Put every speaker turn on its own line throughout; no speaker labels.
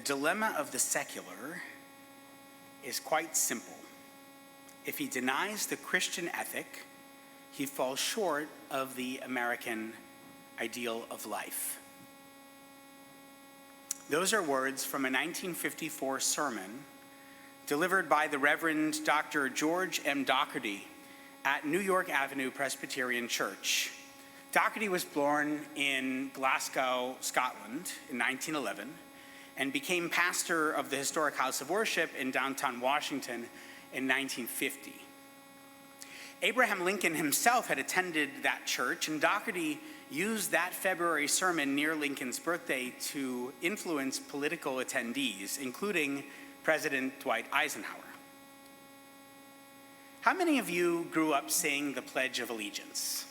dilemma of the secular is quite simple. If he denies the Christian ethic, he falls short of the American ideal of life. Those are words from a 1954 sermon delivered by the Reverend Dr. George M. Doherty at New York Avenue Presbyterian Church. Doherty was born in Glasgow, Scotland in 1911 and became pastor of the historic House of Worship in downtown Washington in 1950. Abraham Lincoln himself had attended that church, and Doherty used that February sermon near Lincoln's birthday to influence political attendees, including President Dwight Eisenhower. How many of you grew up saying the Pledge of Allegiance?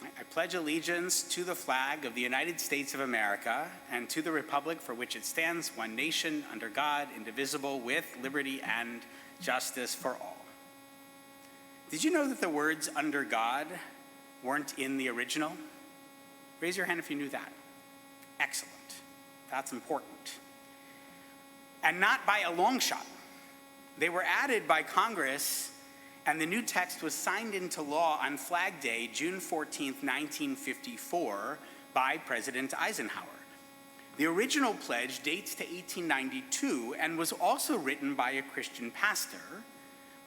I pledge allegiance to the flag of the United States of America and to the republic for which it stands, one nation, under God, indivisible, with liberty and justice for all. Did you know that the words "under God" weren't in the original? Raise your hand if you knew that. Excellent. That's important. And not by a long shot. They were added by Congress, and the new text was signed into law on Flag Day, June 14, 1954, by President Eisenhower. The original pledge dates to 1892 and was also written by a Christian pastor,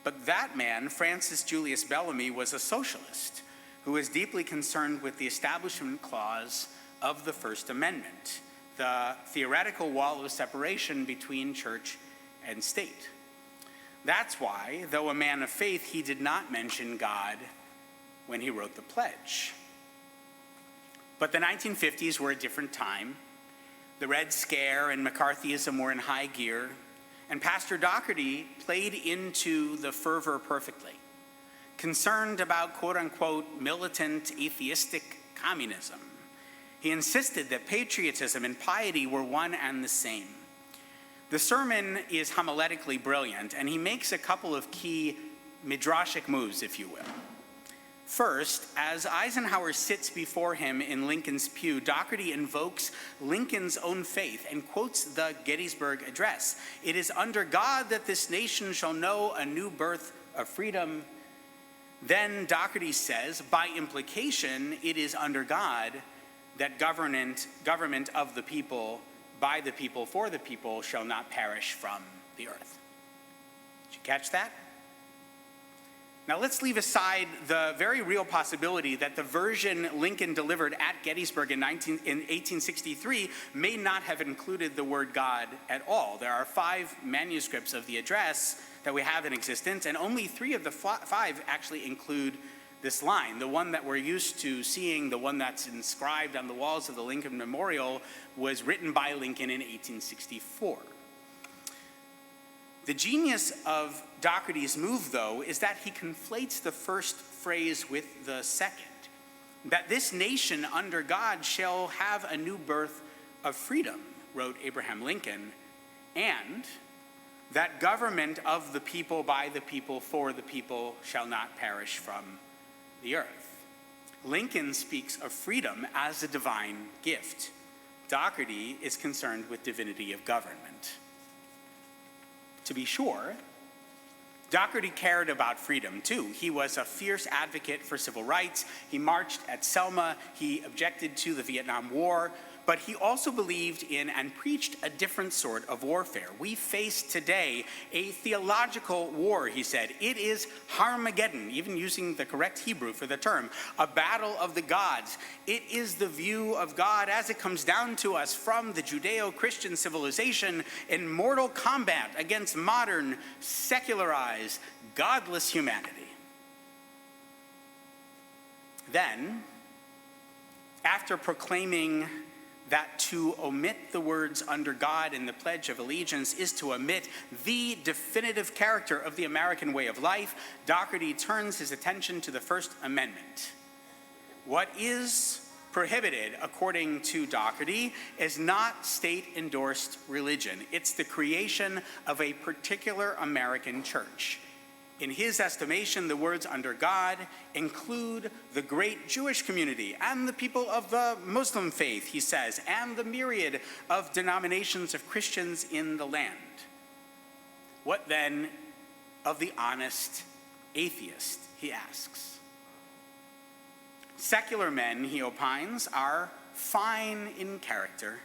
but that man, Francis Julius Bellamy, was a socialist who was deeply concerned with the Establishment Clause of the First Amendment, the theoretical wall of separation between church and state. That's why, though a man of faith, he did not mention God when he wrote the pledge. But the 1950s were a different time. The Red Scare and McCarthyism were in high gear, and Pastor Doherty played into the fervor perfectly. Concerned about quote-unquote militant atheistic communism, he insisted that patriotism and piety were one and the same. The sermon is homiletically brilliant, and he makes a couple of key midrashic moves, if you will. First, as Eisenhower sits before him in Lincoln's pew, Doherty invokes Lincoln's own faith and quotes the Gettysburg Address. "It is under God that this nation shall know a new birth of freedom." Then Doherty says, by implication, it is under God that government of the people, by the people, for the people, shall not perish from the earth. Did you catch that? Now let's leave aside the very real possibility that the version Lincoln delivered at Gettysburg in 1863 may not have included the word God at all. There are 5 manuscripts of the address that we have in existence, and only 3 of the 5 actually include this line. The one that we're used to seeing, the one that's inscribed on the walls of the Lincoln Memorial, was written by Lincoln in 1864. The genius of Doherty's move, though, is that he conflates the first phrase with the second, that this nation under God shall have a new birth of freedom, wrote Abraham Lincoln, and that government of the people, by the people, for the people shall not perish from the earth. Lincoln speaks of freedom as a divine gift. Doherty is concerned with divinity of government. To be sure, Doherty cared about freedom too. He was a fierce advocate for civil rights. He marched at Selma. He objected to the Vietnam War. But he also believed in and preached a different sort of warfare. We face today a theological war, he said. It is Harmageddon, even using the correct Hebrew for the term, a battle of the gods. It is the view of God as it comes down to us from the Judeo-Christian civilization in mortal combat against modern, secularized, godless humanity. Then, after proclaiming that to omit the words "under God" in the Pledge of Allegiance is to omit the definitive character of the American way of life, Doherty turns his attention to the First Amendment. What is prohibited, according to Doherty, is not state-endorsed religion. It's the creation of a particular American church. In his estimation, the words "under God" include the great Jewish community and the people of the Muslim faith, he says, and the myriad of denominations of Christians in the land. What then of the honest atheist, he asks. Secular men, he opines, are fine in character.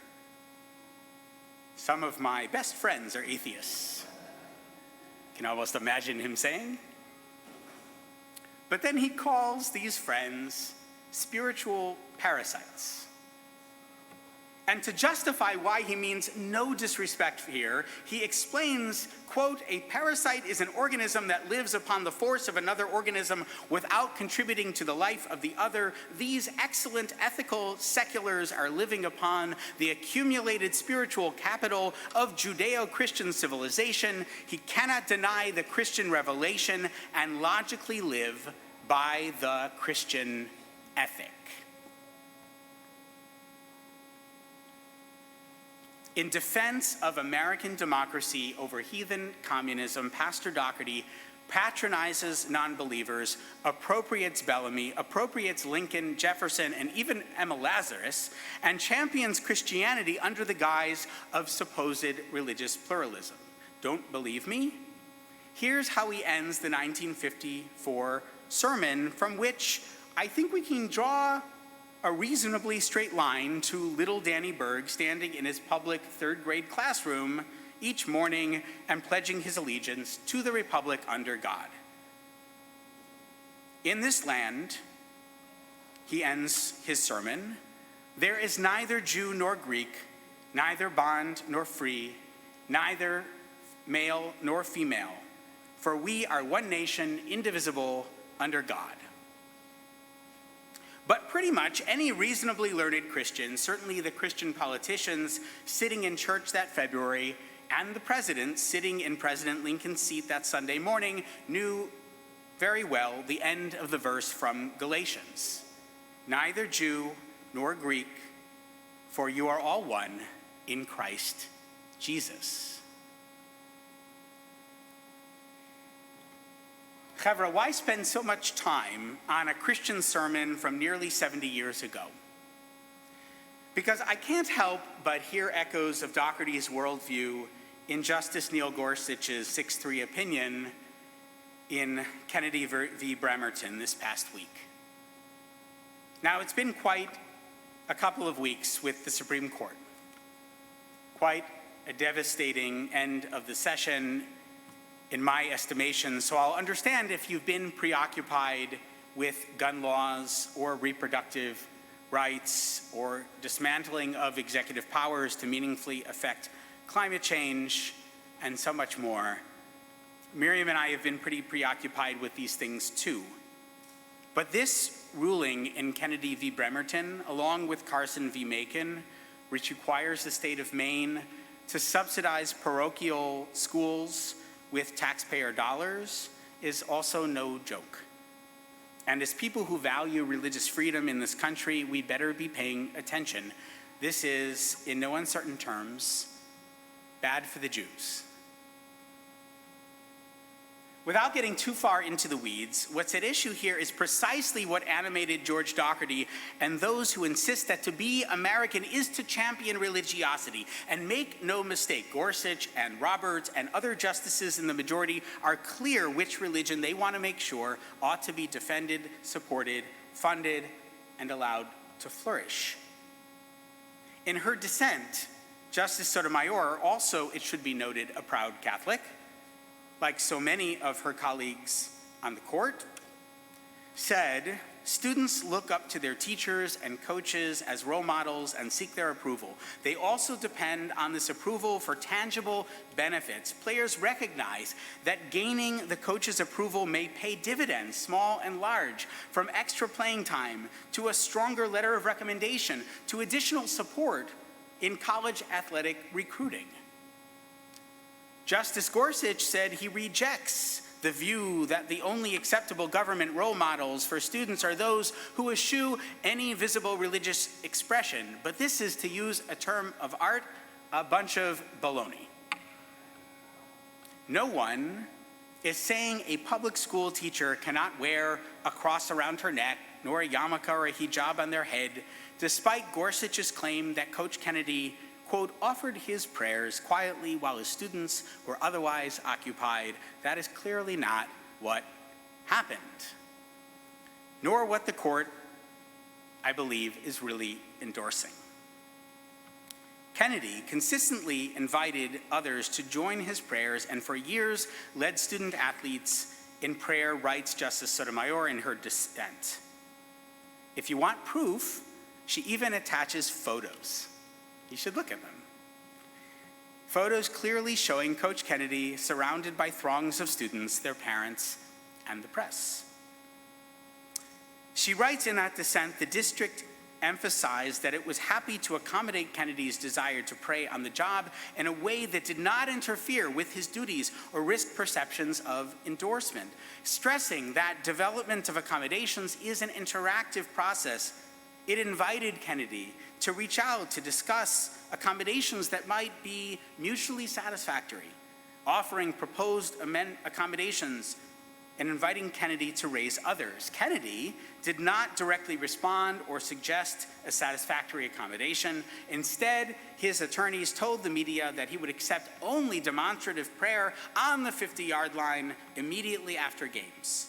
Some of my best friends are atheists. Can almost imagine him saying. But then he calls these friends spiritual parasites. And to justify why he means no disrespect here, he explains, quote, "A parasite is an organism that lives upon the force of another organism without contributing to the life of the other. These excellent ethical seculars are living upon the accumulated spiritual capital of Judeo-Christian civilization. He cannot deny the Christian revelation and logically live by the Christian ethic." In defense of American democracy over heathen communism, Pastor Doherty patronizes non-believers, appropriates Bellamy, appropriates Lincoln, Jefferson, and even Emma Lazarus, and champions Christianity under the guise of supposed religious pluralism. Don't believe me? Here's how he ends the 1954 sermon, from which I think we can draw a reasonably straight line to little Danny Berg standing in his public third-grade classroom each morning and pledging his allegiance to the republic under God. In this land, he ends his sermon, there is neither Jew nor Greek, neither bond nor free, neither male nor female, for we are one nation, indivisible, under God. But pretty much any reasonably learned Christian, certainly the Christian politicians sitting in church that February, and the president sitting in President Lincoln's seat that Sunday morning, knew very well the end of the verse from Galatians. Neither Jew nor Greek, for you are all one in Christ Jesus. Chevra, why spend so much time on a Christian sermon from nearly 70 years ago? Because I can't help but hear echoes of Doherty's worldview in Justice Neil Gorsuch's 6-3 opinion in Kennedy v. Bremerton this past week. Now, it's been quite a couple of weeks with the Supreme Court. Quite a devastating end of the session, in my estimation, so I'll understand if you've been preoccupied with gun laws or reproductive rights or dismantling of executive powers to meaningfully affect climate change and so much more. Miriam and I have been pretty preoccupied with these things too. But this ruling in Kennedy v. Bremerton, along with Carson v. Macon, which requires the state of Maine to subsidize parochial schools with taxpayer dollars, is also no joke. And as people who value religious freedom in this country, we better be paying attention. This is, in no uncertain terms, bad for the Jews. Without getting too far into the weeds, what's at issue here is precisely what animated George Doherty and those who insist that to be American is to champion religiosity. And make no mistake, Gorsuch and Roberts and other justices in the majority are clear which religion they want to make sure ought to be defended, supported, funded, and allowed to flourish. In her dissent, Justice Sotomayor, also, it should be noted, a proud Catholic, like so many of her colleagues on the court, said, students look up to their teachers and coaches as role models and seek their approval. They also depend on this approval for tangible benefits. Players recognize that gaining the coach's approval may pay dividends, small and large, from extra playing time to a stronger letter of recommendation to additional support in college athletic recruiting. Justice Gorsuch said he rejects the view that the only acceptable government role models for students are those who eschew any visible religious expression. But this is, to use a term of art, a bunch of baloney. No one is saying a public school teacher cannot wear a cross around her neck, nor a yarmulke or a hijab on their head, despite Gorsuch's claim that Coach Kennedy, quote, offered his prayers quietly while his students were otherwise occupied. That is clearly not what happened, nor what the court, I believe, is really endorsing. Kennedy consistently invited others to join his prayers and for years led student athletes in prayer, writes Justice Sotomayor in her dissent. If you want proof, she even attaches photos. You should look at them. Photos clearly showing Coach Kennedy surrounded by throngs of students, their parents, and the press. She writes in that dissent, the district emphasized that it was happy to accommodate Kennedy's desire to pray on the job in a way that did not interfere with his duties or risk perceptions of endorsement, stressing that development of accommodations is an interactive process. It invited Kennedy to reach out to discuss accommodations that might be mutually satisfactory, offering proposed accommodations and inviting Kennedy to raise others. Kennedy did not directly respond or suggest a satisfactory accommodation. Instead, his attorneys told the media that he would accept only demonstrative prayer on the 50-yard line immediately after games.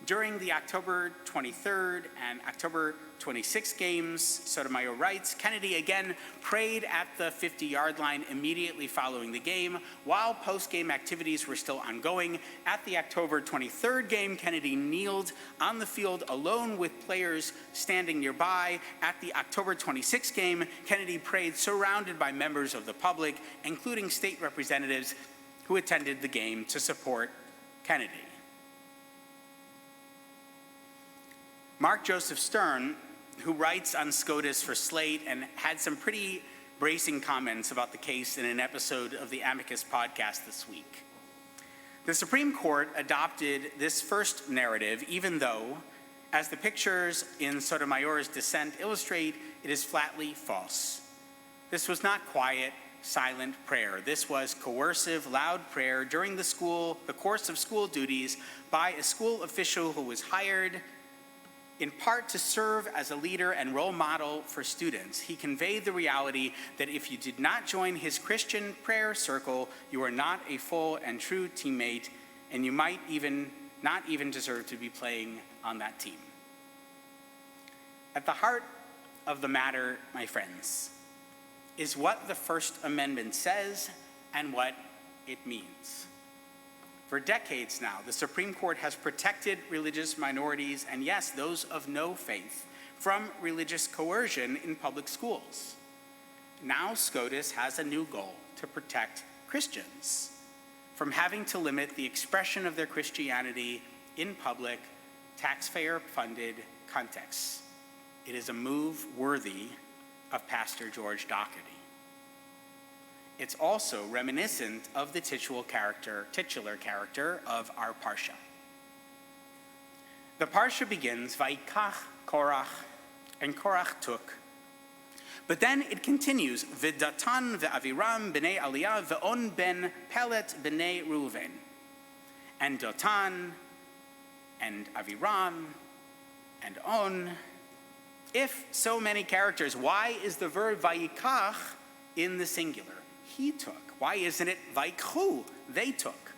During the October 23rd and October 26th games, Sotomayor writes, Kennedy again prayed at the 50-yard line immediately following the game, while post-game activities were still ongoing. At the October 23rd game, Kennedy kneeled on the field alone with players standing nearby. At the October 26th game, Kennedy prayed surrounded by members of the public, including state representatives who attended the game to support Kennedy. Mark Joseph Stern, who writes on SCOTUS for Slate and had some pretty bracing comments about the case in an episode of the Amicus podcast this week. The Supreme Court adopted this first narrative, even though, as the pictures in Sotomayor's dissent illustrate, it is flatly false. This was not quiet, silent prayer. This was coercive, loud prayer during the course of school duties by a school official who was hired in part to serve as a leader and role model for students. He conveyed the reality that if you did not join his Christian prayer circle, you are not a full and true teammate, and you might not even deserve to be playing on that team. At the heart of the matter, my friends, is what the First Amendment says and what it means. For decades now, the Supreme Court has protected religious minorities, and yes, those of no faith, from religious coercion in public schools. Now SCOTUS has a new goal: to protect Christians from having to limit the expression of their Christianity in public, taxpayer-funded contexts. It is a move worthy of Pastor George Dougherty. It's also reminiscent of the titular character of our Parsha. The Parsha begins, Vayikach Korach, and Korach took. But then it continues, V'datan ve'aviram b'nei Aliyah ve'on ben Pelet b'nei Reuven. And Datan, and Aviram, and On. If so many characters, why is the verb Vayikach in the singular? He took. Why isn't it Vaikhu? They took.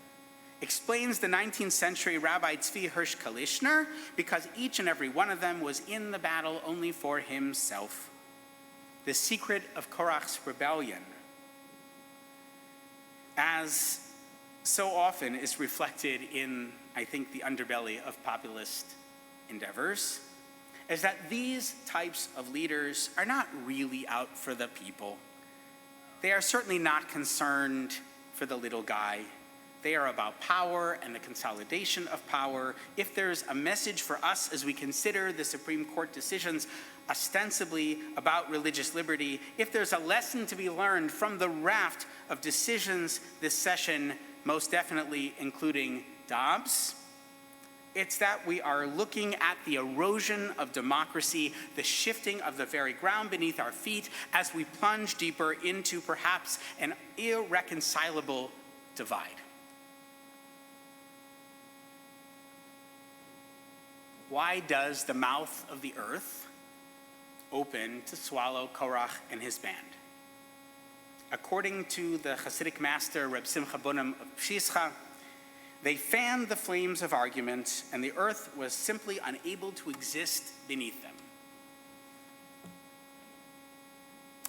Explains the 19th century Rabbi Tzvi Hirsch Kalishner, because each and every one of them was in the battle only for himself. The secret of Korach's rebellion, as so often is reflected in, I think, the underbelly of populist endeavors, is that these types of leaders are not really out for the people. They are certainly not concerned for the little guy. They are about power and the consolidation of power. If there's a message for us as we consider the Supreme Court decisions ostensibly about religious liberty, if there's a lesson to be learned from the raft of decisions this session, most definitely including Dobbs, it's that we are looking at the erosion of democracy, the shifting of the very ground beneath our feet as we plunge deeper into perhaps an irreconcilable divide. Why does the mouth of the earth open to swallow Korach and his band? According to the Hasidic master Reb Simcha Bunim of Pshischa, they fanned the flames of argument, and the earth was simply unable to exist beneath them.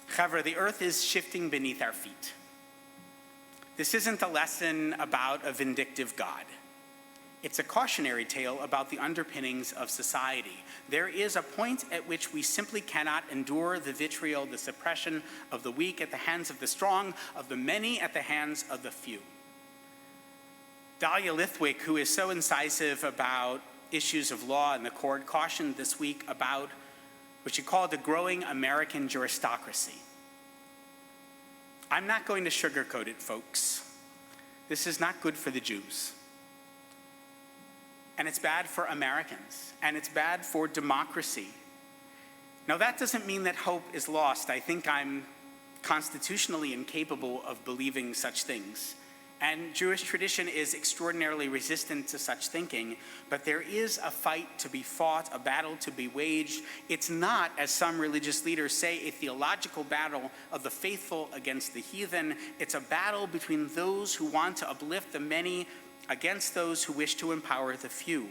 However, the earth is shifting beneath our feet. This isn't a lesson about a vindictive God. It's a cautionary tale about the underpinnings of society. There is a point at which we simply cannot endure the vitriol, the suppression of the weak at the hands of the strong, of the many at the hands of the few. Dahlia Lithwick, who is so incisive about issues of law in the court, cautioned this week about what she called the growing American juristocracy. I'm not going to sugarcoat it, folks. This is not good for the Jews. And it's bad for Americans, and it's bad for democracy. Now, that doesn't mean that hope is lost. I think I'm constitutionally incapable of believing such things. And Jewish tradition is extraordinarily resistant to such thinking, but there is a fight to be fought, a battle to be waged. It's not, as some religious leaders say, a theological battle of the faithful against the heathen. It's a battle between those who want to uplift the many against those who wish to empower the few.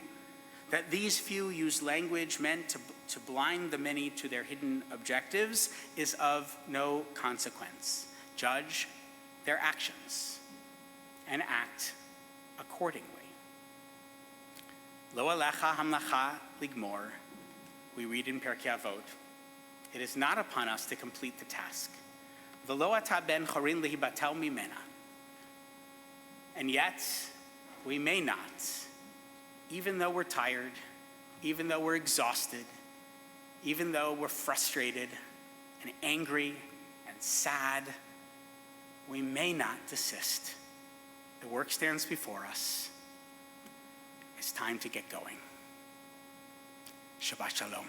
That these few use language meant to blind the many to their hidden objectives is of no consequence. Judge their actions and act accordingly. Lo alecha hamlacha ligmor, we read in Pirkei Avot. It is not upon us to complete the task. V'lo ata ben chorin lehibatel mimena. And yet, we may not, even though we're tired, even though we're exhausted, even though we're frustrated and angry and sad, we may not desist. The work stands before us. It's time to get going. Shabbat Shalom.